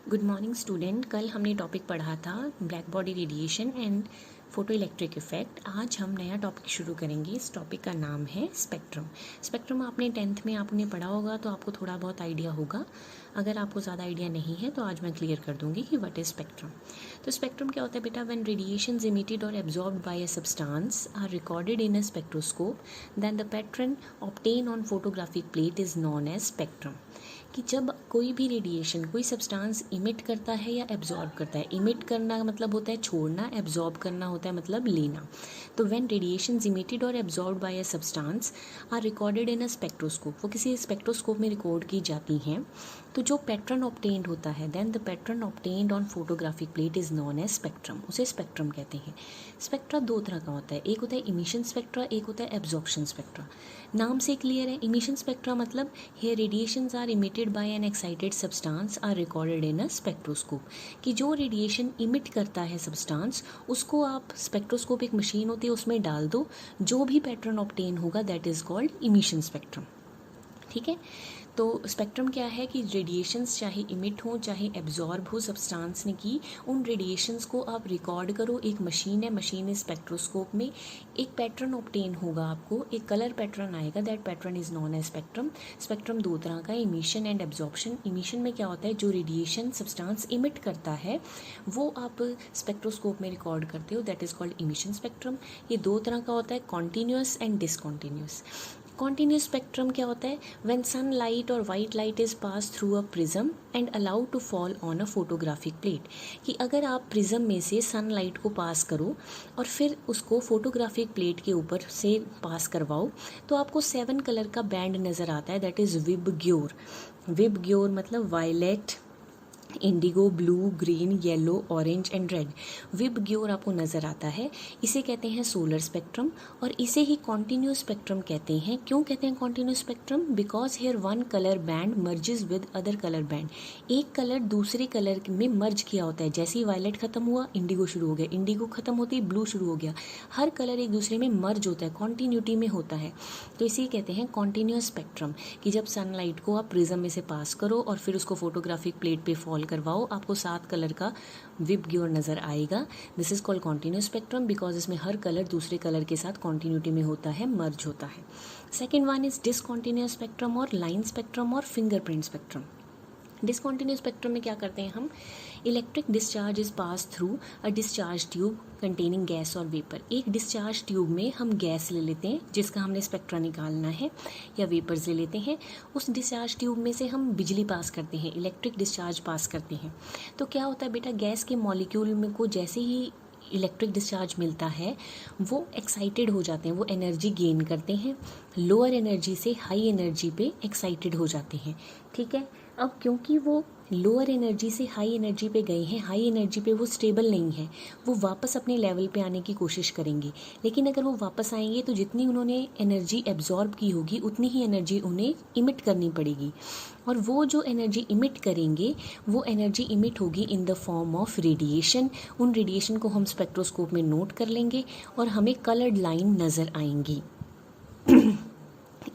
Good morning student. कल हमने topic पढ़ा था black body radiation and photo electric effect. आज हम नया टॉपिक शुरू करेंगे। इस टॉपिक का नाम है स्पेक्ट्रम। स्पेक्ट्रम आपने 10th में आपने पढ़ा होगा तो आपको थोड़ा बहुत आइडिया होगा। अगर आपको ज़्यादा आइडिया नहीं है तो आज मैं क्लियर कर दूंगी कि व्हाट इज स्पेक्ट्रम। तो स्पेक्ट्रम क्या होता है बेटा? व्हेन रेडिएशंस इमिटेड और absorbed by a substance are recorded in a spectroscope then the pattern obtain on photographic plate is known as spectrum. कि जब कोई भी रेडिएशन कोई सब्सटेंस इमिट करता है या एब्जॉर्ब करता है, इमिट करना का मतलब होता है छोड़ना, एब्जॉर्ब करना होता है मतलब लेना। तो व्हेन रेडिएशंस इमिटेड और absorbed by a substance are recorded in a spectroscope, वो किसी स्पेक्ट्रोस्कोप में रिकॉर्ड की जाती हैं, तो जो पैटर्न ऑब्टेन्ड होता है then the pattern obtained on photographic plate is known as spectrum. उसे स्पेक्ट्रम कहते हैं। स्पेक्ट्रा दो तरह का होता है, एक होता है इमिशन स्पेक्ट्रा, एक होता है एब्जॉर्प्शन स्पेक्ट्रा। नाम से क्लियर है। इमिशन स्पेक्ट्रा मतलब here radiations are emitted by an excited substance are recorded in a spectroscope। कि जो रेडिएशन इमिट करता है सब्सटेंस उसको आप स्पेक्ट्रोस्कोप, एक मशीन होती है, उसमें डाल दो, जो भी पैटर्न ऑब्टेन होगा that is called emission spectrum. ठीक है। तो स्पेक्ट्रम क्या है कि रेडिएशंस चाहे इमिट हो चाहे एब्जॉर्ब हो सब्सटेंस ने की, उन रेडिएशंस को आप रिकॉर्ड करो। एक मशीन है, मशीन इस स्पेक्ट्रोस्कोप में एक पैटर्न ऑब्टेन होगा, आपको एक कलर पैटर्न आएगा, that pattern is known as spectrum. Spectrum दो तरह का है, इमिशन एंड एब्जॉर्प्शन। इमिशन में क्या होता है, जो रेडिएशन सब्सटेंस इमिट करता है वो आप स्पेक्ट्रोस्कोप में रिकॉर्ड करते हो, that is called emission spectrum. ये दो तरह का होता है, continuous and discontinuous. Continuous spectrum क्या होता है? व्हेन सन लाइट और white light is pass through a prism and allowed to fall on a photographic plate. कि अगर आप प्रिज्म में से सन लाइट को पास करो और फिर उसको फोटोग्राफिक प्लेट के ऊपर से पास करवाओ तो आपको 7 कलर का बैंड नज़र आता है, दैट इज विबग्योर। विबग्योर मतलब violet, indigo, blue, green, yellow, orange and red. VIBGYOR आपको नज़र आता है। इसे कहते हैं सोलर स्पेक्ट्रम और इसे ही कॉन्टिन्यूस स्पेक्ट्रम कहते हैं। क्यों कहते हैं continuous spectrum? Because here one colour band merges with other colour band. एक कलर दूसरे कलर में मर्ज किया होता है। जैसे ही वायलेट खत्म हुआ इंडिगो शुरू हो गया, इंडिगो खत्म होते ही ब्लू शुरू हो गया। हर कलर एक दूसरे में मर्ज होता है, कॉन्टिन्यूटी में होता है। तो इसे कहते हैं कॉन्टिन्यूस स्पेक्ट्रम। कि जब सनलाइट को आप प्रिज्म में से पास करो और फिर उसको फोटोग्राफिक प्लेट पे फॉल करवाओ, आपको 7 कलर का विबग्योर नजर आएगा। This is called continuous spectrum because इसमें हर कलर दूसरे कलर के साथ कॉन्टिन्यूटी में होता है, मर्ज होता है। Second one is discontinuous spectrum और लाइन स्पेक्ट्रम और फिंगरप्रिंट स्पेक्ट्रम। डिसकॉन्टिन्यूस स्पेक्ट्रम में क्या करते हैं हम? Electric discharge is pass through a discharge tube containing gas और वेपर। एक डिस्चार्ज ट्यूब में हम गैस ले लेते हैं जिसका हमने स्पेक्ट्रा निकालना है, या वेपर्स ले लेते हैं। उस डिस्चार्ज ट्यूब में से हम बिजली पास करते हैं, इलेक्ट्रिक डिस्चार्ज पास करते हैं। तो क्या होता है बेटा, गैस के मॉलिक्यूल में को जैसे ही इलेक्ट्रिक डिस्चार्ज मिलता है वो एक्साइटेड हो जाते हैं, वो एनर्जी गेन करते हैं, लोअर एनर्जी से हाई एनर्जी पे एक्साइटेड हो जाते हैं। ठीक है। अब क्योंकि वो लोअर एनर्जी से हाई एनर्जी पे गए हैं, हाई एनर्जी पे वो स्टेबल नहीं है, वो वापस अपने लेवल पे आने की कोशिश करेंगे। लेकिन अगर वो वापस आएंगे तो जितनी उन्होंने एनर्जी एब्जॉर्ब की होगी उतनी ही एनर्जी उन्हें इमिट करनी पड़ेगी। और वो जो एनर्जी इमिट करेंगे वो एनर्जी इमिट होगी in the form of radiation. उन रेडिएशन को हम स्पेक्ट्रोस्कोप में नोट कर लेंगे और हमें कलर्ड लाइन नज़र आएंगी।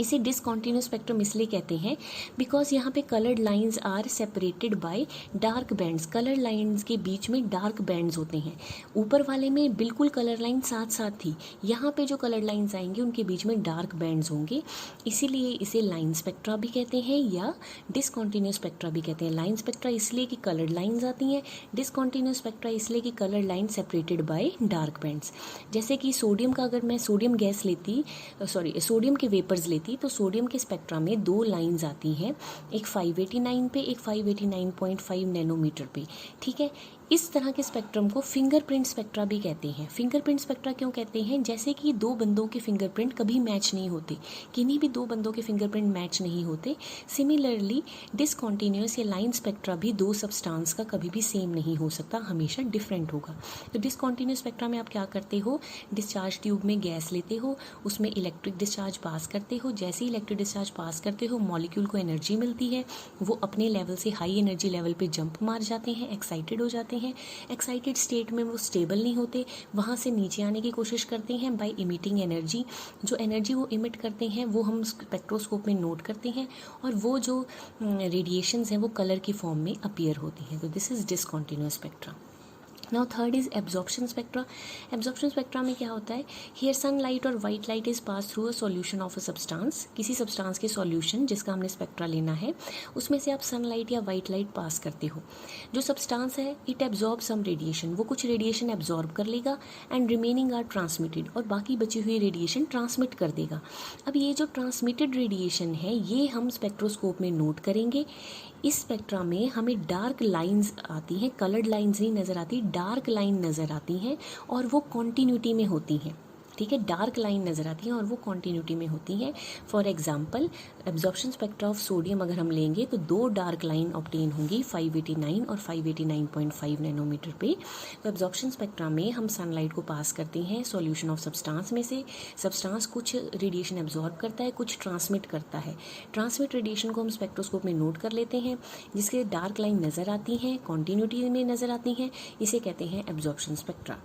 इसे डिसकॉन्टिन्यूस स्पेक्ट्रम इसलिए कहते हैं बिकॉज यहाँ पे coloured lines are separated by dark bands. Colour lines के बीच में डार्क बैंड्स होते हैं। ऊपर वाले में बिल्कुल कलर लाइन साथ साथ थी, यहाँ पे जो कलर लाइंस आएंगे उनके बीच में डार्क बैंड्स होंगे, इसीलिए इसे लाइन स्पेक्ट्रा भी कहते हैं या डिसकॉन्टिन्यूस स्पेक्ट्रा भी कहते हैं। लाइन स्पेक्ट्रा इसलिए कि कलर्ड लाइंस आती हैं, डिसकॉन्टिन्यूस स्पेक्ट्रा इसलिए कि colour line separated by dark bands. जैसे कि सोडियम का, अगर मैं सोडियम गैस लेती, सोडियम के वेपर्स लेती तो सोडियम के स्पेक्ट्रा में 2 लाइंस आती हैं, एक 589 पे, एक 589.5 नैनोमीटर पे। ठीक है। इस तरह के स्पेक्ट्रम को फिंगरप्रिंट स्पेक्ट्रा भी कहते हैं। फिंगरप्रिंट स्पेक्ट्रा क्यों कहते हैं? जैसे कि 2 बंदों के फिंगरप्रिंट कभी मैच नहीं होते, किन्हीं भी 2 बंदों के फिंगरप्रिंट मैच नहीं होते। सिमिलरली डिसकॉन्टिन्यूस या लाइन स्पेक्ट्रा भी 2 सब्सटेंस का कभी भी सेम नहीं हो सकता, हमेशा डिफरेंट होगा। तो डिसकॉन्टिन्यूस स्पेक्ट्रा में आप क्या करते हो, डिस्चार्ज ट्यूब में गैस लेते हो, उसमें इलेक्ट्रिक डिस्चार्ज पास करते हो। जैसे ही इलेक्ट्रिक डिस्चार्ज पास करते हो मॉलिक्यूल को एनर्जी मिलती है, वो अपने लेवल से हाई एनर्जी लेवल पे जंप मार जाते हैं, एक्साइटेड हो जाते करते हैं, एक्साइटेड स्टेट में वो स्टेबल नहीं होते, वहाँ से नीचे आने की कोशिश करते हैं बाय इमिटिंग एनर्जी। जो एनर्जी वो इमिट करते हैं वो हम स्पेक्ट्रोस्कोप में नोट करते हैं, और वो जो रेडिएशंस हैं वो कलर की फॉर्म में अपीयर होती हैं। तो this is discontinuous spectra. Now third is absorption spectra. Absorption spectra में क्या होता है, हियर सनलाइट और white light is pass through a solution of a substance. किसी सब्सटेंस के सॉल्यूशन जिसका हमने स्पेक्ट्रा लेना है उसमें से आप सनलाइट या वाइट लाइट पास करते हो। जो सब्सटेंस है इट एब्जॉर्ब सम रेडिएशन, वो कुछ रेडिएशन एब्जॉर्ब कर लेगा एंड रिमेनिंग आर ट्रांसमिटेड, और बाकी बची हुई रेडिएशन ट्रांसमिट कर देगा। अब ये जो ट्रांसमिटेड रेडिएशन है ये हम स्पेक्ट्रोस्कोप में नोट करेंगे। इस स्पेक्ट्रा में हमें डार्क लाइंस आती हैं, कलर्ड लाइंस नहीं नज़र आती, डार्क लाइन नज़र आती हैं और वो कॉन्टीन्यूटी में होती हैं। ठीक है, डार्क लाइन नज़र आती हैं और वो कॉन्टीन्यूटी में होती हैं। For example absorption spectra of sodium अगर हम लेंगे तो 2 डार्क लाइन ऑब्टेन होंगी 589 और 589.5 नैनोमीटर पे। तो एब्जॉर्प्शन स्पेक्ट्रा में हम सनलाइट को पास करते हैं सॉल्यूशन ऑफ सब्सटेंस में से। सब्सटेंस कुछ रेडिएशन एब्जॉर्ब करता है, कुछ ट्रांसमिट करता है। ट्रांसमिट रेडिएशन को हम स्पेक्ट्रोस्कोप में नोट कर लेते हैं, जिसके डार्क लाइन नज़र आती हैं, कॉन्टीन्यूटी में नज़र आती हैं, इसे कहते हैं एब्जॉर्प्शन स्पेक्ट्रा।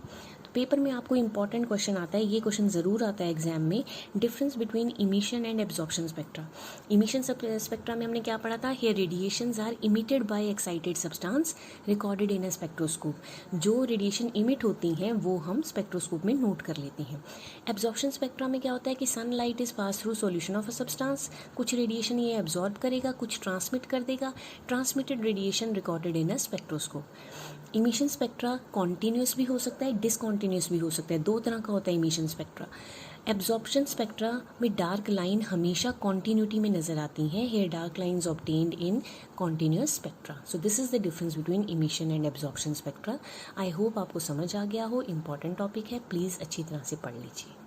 पेपर में आपको इंपॉर्टेंट क्वेश्चन आता है, ये क्वेश्चन ज़रूर आता है एग्जाम में, difference between emission and absorption spectra. Emission spectra में हमने क्या पढ़ा था, here radiations are emitted by excited substance recorded in a spectroscope. जो रेडिएशन इमिट होती हैं वो हम स्पेक्ट्रोस्कोप में नोट कर लेते हैं। एब्जॉर्प्शन स्पेक्ट्रा में क्या होता है कि sunlight is pass through solution of a substance, कुछ रेडिएशन ये एब्जॉर्ब करेगा, कुछ ट्रांसमिट कर देगा, transmitted radiation recorded in a spectroscope. Emission spectra continuous भी हो सकता है, डिसकॉन्टीन्यूस भी हो सकता है, 2 तरह का होता है इमिशन स्पेक्ट्रा। एब्जॉर्प्शन स्पेक्ट्रा में डार्क लाइन हमेशा कॉन्टीन्यूटी में नजर आती हैं, here dark lines obtained in continuous spectra. So this is the difference between emission and absorption spectra. I hope आपको समझ आ गया हो, इंपॉर्टेंट टॉपिक है, प्लीज़ अच्छी तरह से पढ़ लीजिए।